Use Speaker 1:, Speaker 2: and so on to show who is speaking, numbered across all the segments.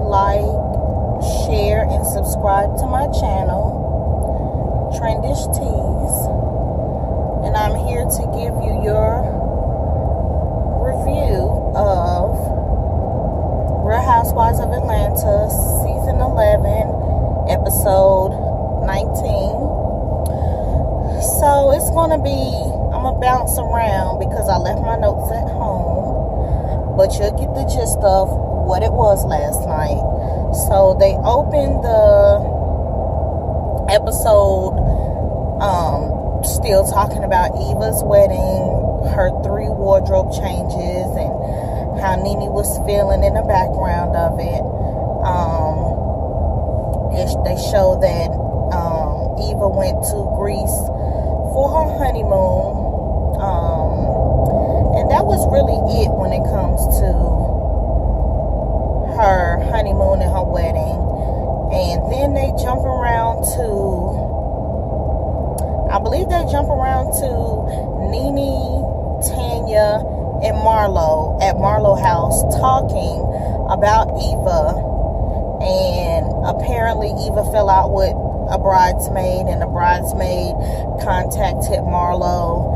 Speaker 1: like, share, and subscribe to my channel, Trendish Teas. And I'm here to give you your review of Real Housewives of Atlanta, Season 11, Episode 19. So it's going to be, I'm going to bounce around because I left my notes at home. But you'll get the gist of what it was last night. So they opened the episode still talking about Eva's wedding, her 3 wardrobe changes, and how Nene was feeling in the background of it. They show that Eva went to Greece for her honeymoon, and that was really it when it comes to her honeymoon and her wedding. And then they jump around to, I believe they jump around to Nene, Tanya, and Marlo at Marlo house talking about Eva. And apparently Eva fell out with a bridesmaid, and the bridesmaid contacted Marlo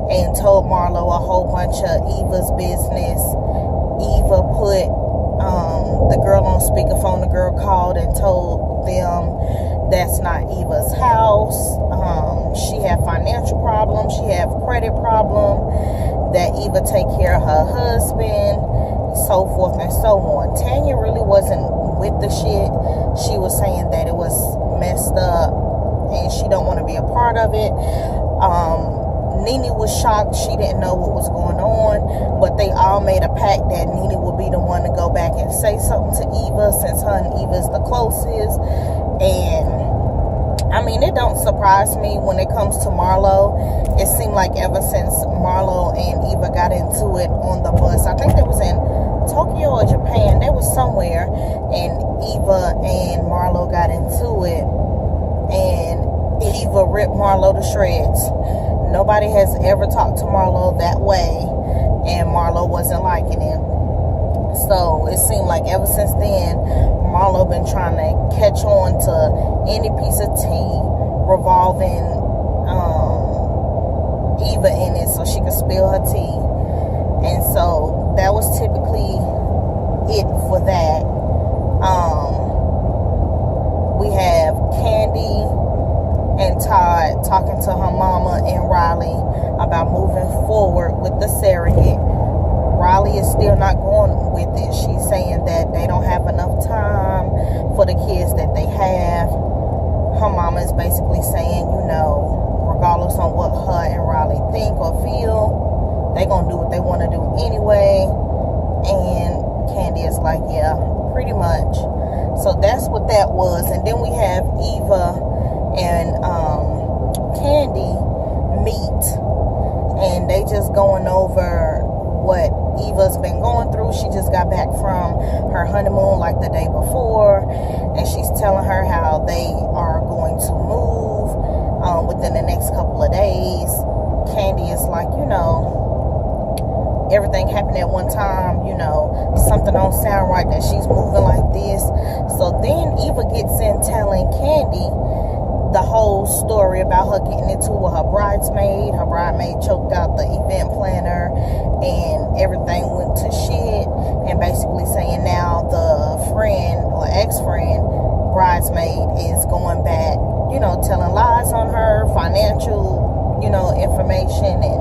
Speaker 1: and told Marlo a whole bunch of Eva's business. Eva put the girl on speakerphone. The girl called and told them that's not Eva's house. She had financial problems. She had credit problem. That Eva take care of her husband, so forth and so on. Tanya really wasn't with the shit. She was saying that it was messed up and she don't want to be a part of it. Nene was shocked. She didn't know what was going on, but they all made a pact that Nene would be the one to go back and say something to Eva, since her and Eva's the closest. And I mean, it don't surprise me when it comes to Marlo. It seemed like ever since Marlo and Eva got into it on the bus, I think that was in Tokyo or Japan, they was somewhere, and Eva and Marlo got into it, and Eva ripped Marlo to shreds. Nobody has ever talked to Marlo that way, and Marlo wasn't liking it. So it seemed like ever since then, Marlo been trying to catch on to any piece of tea revolving Eva in it so she could spill her tea. And so that was typically it for that. We have Candy and Todd talking to her mama and Riley about moving forward with the surrogate. Riley is still not going with it. She's saying that they don't have enough time for the kids that they have. Her mama is basically saying, you know, regardless on what her and Riley think or feel, they gonna do what they want to do anyway. And Candy is like, yeah, pretty much. So that's what that was. And then we have Eva and Candy meet, and they just going over what Eva's been going through. She just got back from her honeymoon like the day before, and she's telling her how they are going to move within the next couple of days. Candy is like, you know, everything happened at one time, you know, something don't sound right that she's moving like this. So then Eva gets in telling Candy the whole story about her getting into with her bridesmaid. Her bridesmaid choked out the event planner and everything went to shit, and basically saying now the friend or ex-friend bridesmaid is going back, you know, telling lies on her financial, you know, information. And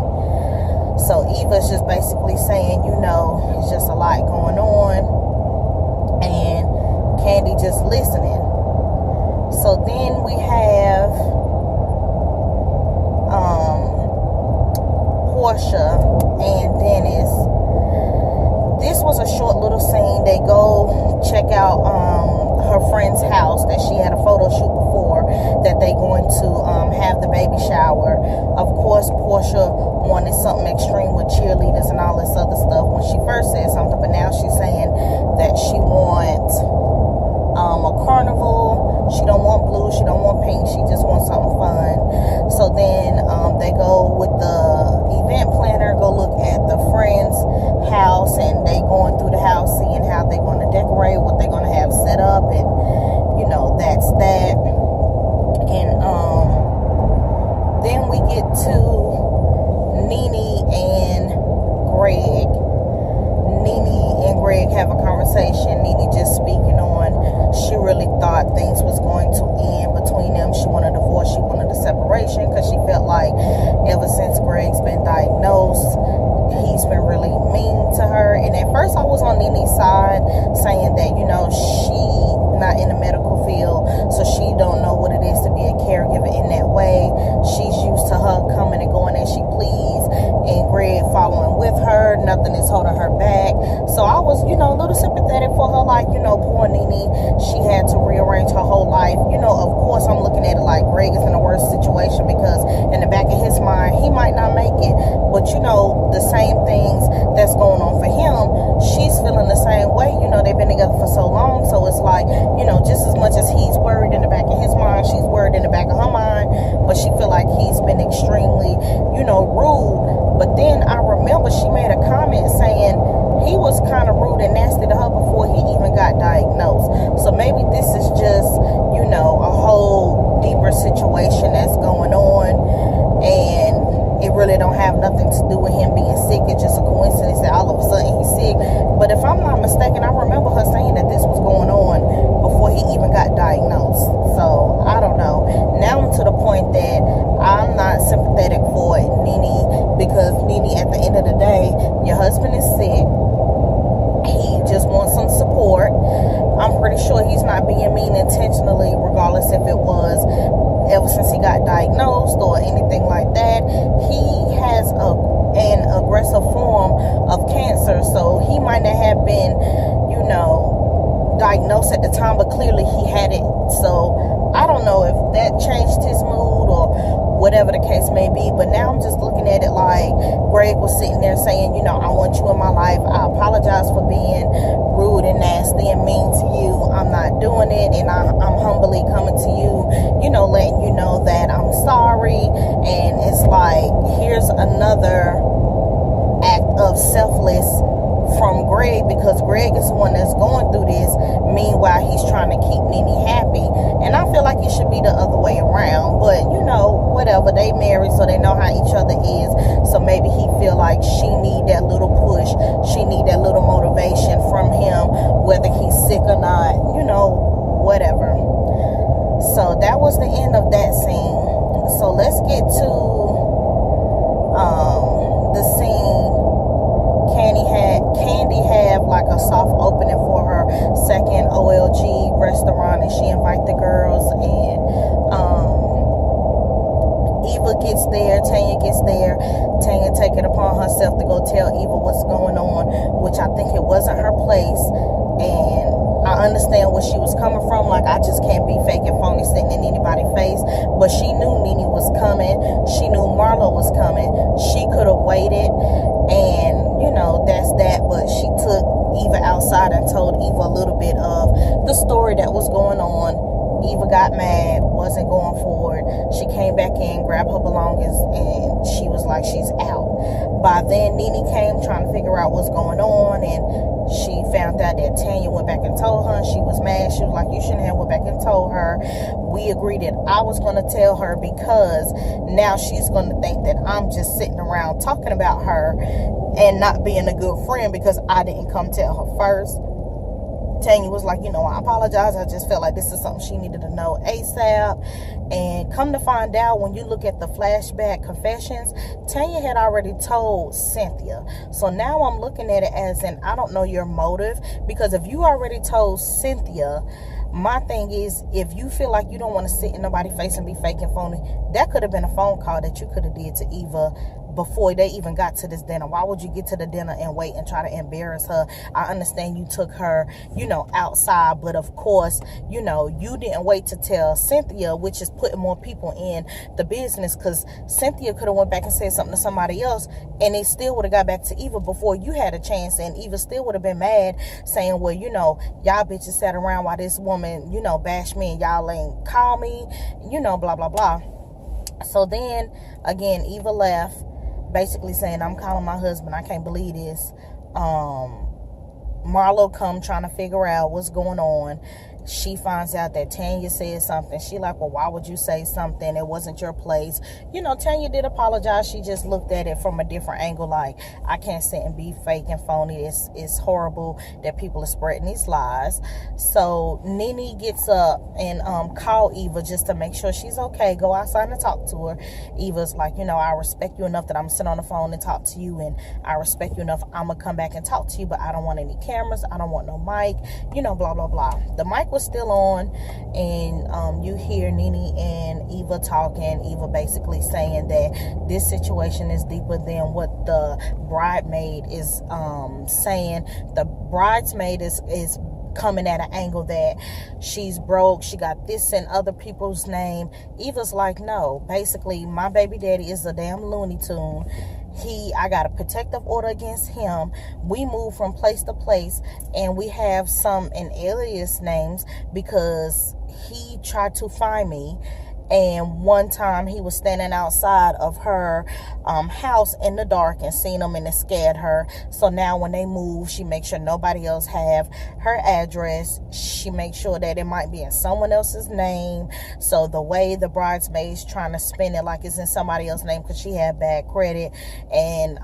Speaker 1: so Eva's just basically saying, you know, it's just a lot going on, and Candy just listening. So then we have Portia and Dennis. This was a short little scene. They go check out her friend's house that she had a photo shoot before, that they going to have the baby shower. Of course, Portia wanted something extreme with cheerleaders and all this other stuff when she first said something, but now she's saying that she wants a carnival. She don't want blue, she don't want pink, she just wants something fun. So then they go with the event planner, go look at the friend conversation, Nene just speaking on, she really thought things was going to end between them. She wanted a divorce, she wanted a separation, because she felt like ever since Greg's been diagnosed, he's been really mean to her. And at first I was on Nene's side, saying that, you know, she not in the medical field, so she don't know what it is to be a caregiver in that way. She's used to her coming and going as she please, and Greg following with her. Nothing is holding her back. So I was, you know, a little sympathetic for her, like, you know, poor Nene, she had to rearrange her whole life. You know, of course I'm looking at it like Greg is in a worse situation, because in the back of his mind, he might not make it. But, you know, the same things that's going on for him, she's feeling the same way. You know, they've been together for so long, so it's like, you know, just as much as he's worried in the back of his mind, she's worried in the back of her mind. But she feel like he's been extremely, you know, rude. But then I remember she made a comment saying he was kind of rude and nasty to her before he even got diagnosed. So maybe this is just, you know, a whole deeper situation that's going on, and it really don't have nothing to do with him being sick. It's just a coincidence that all of a sudden he's sick. But if I'm not mistaken, I remember her saying that this was going on before he even got diagnosed. So I don't know. Now I'm to the point that I'm not sympathetic for Nene, because Nene, at the end of the day, your husband is sick. He just wants some support. I'm pretty sure he's not being mean intentionally, regardless if it was ever since he got diagnosed or anything like that. He has an aggressive form of cancer, so he might not have been, you know, diagnosed at the time, but clearly he had it. So I don't know if that changed his mood or whatever the case may be. But now I'm just looking at it like Greg was sitting there saying, you know, I want you in my life. I apologize for being rude and nasty and mean to you. I'm not doing it, and I'm humbly coming to you, you know, letting you know that I'm sorry. And it's like, here's another act of selfless from Greg, because Greg is the one that's going through this. Meanwhile, he's trying to keep Nene happy, and I feel like it should be the other way around. But you know, whatever, they married, so they know how each other is. So maybe he feel like she need that little push, she need that little motivation from him, whether he's sick or not, you know, whatever. So that was the end of that scene. So let's get to the scene. Candy had like a soft opening for her second OLG restaurant, and she invited the girls, and Eva gets there, Tanya gets there. Tanya take it upon herself to go tell Eva what's going on, which I think it wasn't her place. And I understand where she was coming from. Like, I just can't be fake and phony sitting in anybody's face. But she knew Nene was coming. She knew Marlo was coming. She could have waited, and you know, that's that. But she took Eva outside and told Eva a little bit of the story that was going on. Eva got mad, wasn't going forward. She came back in, grabbed her belongings, and she was like, she's out. By then, Nene came trying to figure out what's going on, and she found out that Tanya went back and told her, and she was mad. She was like, you shouldn't have went back and told her. We agreed that I was going to tell her, because now she's going to think that I'm just sitting around talking about her and not being a good friend because I didn't come tell her first. Tanya was like, you know, I apologize. I just felt like this is something she needed to know ASAP. And come to find out, when you look at the flashback confessions, Tanya had already told Cynthia. So now I'm looking at it as an, I don't know your motive, because if you already told Cynthia, my thing is, if you feel like you don't want to sit in nobody's face and be fake and phony, that could have been a phone call that you could have did to Eva before they even got to this dinner. Why would you get to the dinner and wait and try to embarrass her? I understand you took her, you know, outside, but of course, you know, you didn't wait to tell Cynthia, which is putting more people in the business, because Cynthia could have went back and said something to somebody else, and they still would have got back to Eva before you had a chance, and Eva still would have been mad, saying, well, you know, y'all bitches sat around while this woman, you know, bashed me, and y'all ain't call me, you know, blah, blah, blah. So then, again, Eva left, basically saying, I'm calling my husband, I can't believe this. Marlo come trying to figure out what's going on. She finds out that Tanya said something. She like, well, why would you say something? It wasn't your place. You know, Tanya did apologize. She just looked at it from a different angle. Like, I can't sit and be fake and phony. It's horrible that people are spreading these lies. So Nene gets up and call Eva just to make sure she's okay. Go outside and talk to her. Eva's like, you know, I respect you enough that I'm sit on the phone and talk to you, and I respect you enough I'm gonna come back and talk to you, but I don't want any cameras. I don't want no mic. You know, blah blah blah. The mic was still on, and you hear Nene and Eva talking. Eva basically saying that this situation is deeper than what the bridesmaid is saying. The bridesmaid is coming at an angle that she's broke, she got this in other people's name. Eva's like, no, basically my baby daddy is a damn Looney Tune. I got a protective order against him. We move from place to place, and we have some in alias names because he tried to find me. And one time he was standing outside of her house in the dark and seen him, and it scared her. So now when they move, she makes sure nobody else have her address. She makes sure that it might be in someone else's name. So the way the bridesmaid's trying to spin it like it's in somebody else's name because she had bad credit. And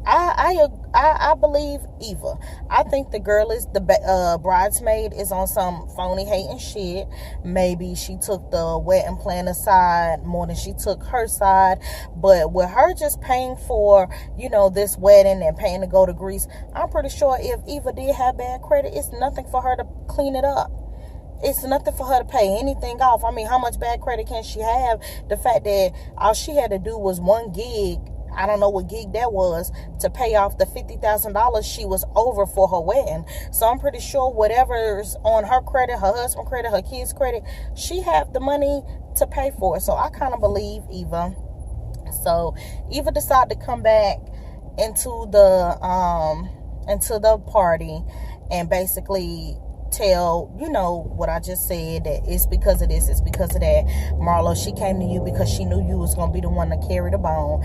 Speaker 1: I believe Eva. I think the girl is the bridesmaid is on some phony hating shit. Maybe she took the wedding planner side more than she took her side. But with her just paying for, you know, this wedding and paying to go to Greece, I'm pretty sure if Eva did have bad credit, it's nothing for her to clean it up. It's nothing for her to pay anything off. I mean, how much bad credit can she have? The fact that all she had to do was one gig, I don't know what gig that was, to pay off the $50,000 she was over for her wedding. So I'm pretty sure whatever's on her credit, her husband's credit, her kids' credit, she have the money to pay for it. So I kind of believe Eva. So Eva decided to come back into the party and basically tell, you know, what I just said, that it's because of this, it's because of that. Marlo, she came to you because she knew you was going to be the one to carry the bone.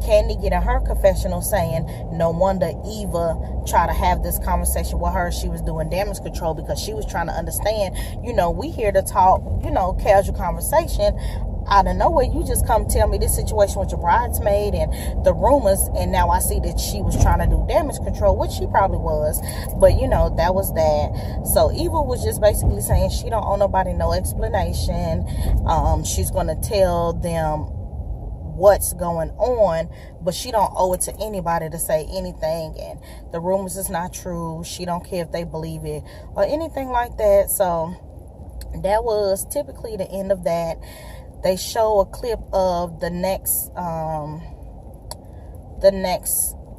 Speaker 1: Candy get in her confessional saying no wonder Eva tried to have this conversation with her. She was doing damage control because she was trying to understand, you know, we here to talk, you know, casual conversation. Out of nowhere, you just come tell me this situation with your bridesmaid and the rumors, and now I see that she was trying to do damage control, which she probably was, but you know, that was that. So Eva was just basically saying she don't owe nobody no explanation. She's gonna tell them what's going on, but she don't owe it to anybody to say anything, and the rumors is not true. She don't care if they believe it or anything like that. So that was typically the end of that. They show a clip of the next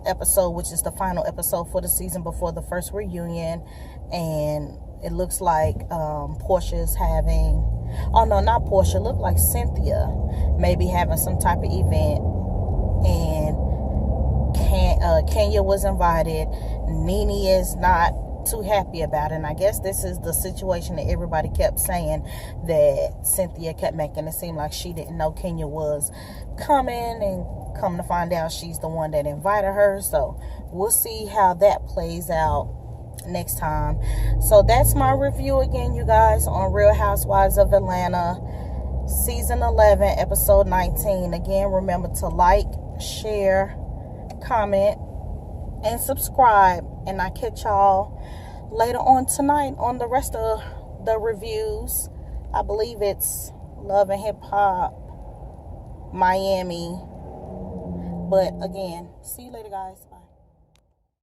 Speaker 1: episode, which is the final episode for the season before the first reunion, and it looks like Portia's having, oh no, not Portia, looked like Cynthia maybe having some type of event, and Kenya was invited. Nene is not too happy about it, and I guess this is the situation that everybody kept saying, that Cynthia kept making it seem like she didn't know Kenya was coming, and come to find out she's the one that invited her. So we'll see how that plays out next time. So that's my review again, you guys, on Real Housewives of Atlanta season 11 episode 19. Again, remember to like, share, comment, and subscribe, and I catch y'all later on tonight on the rest of the reviews. I believe it's Love and Hip Hop Miami. But again, see you later, guys. Bye.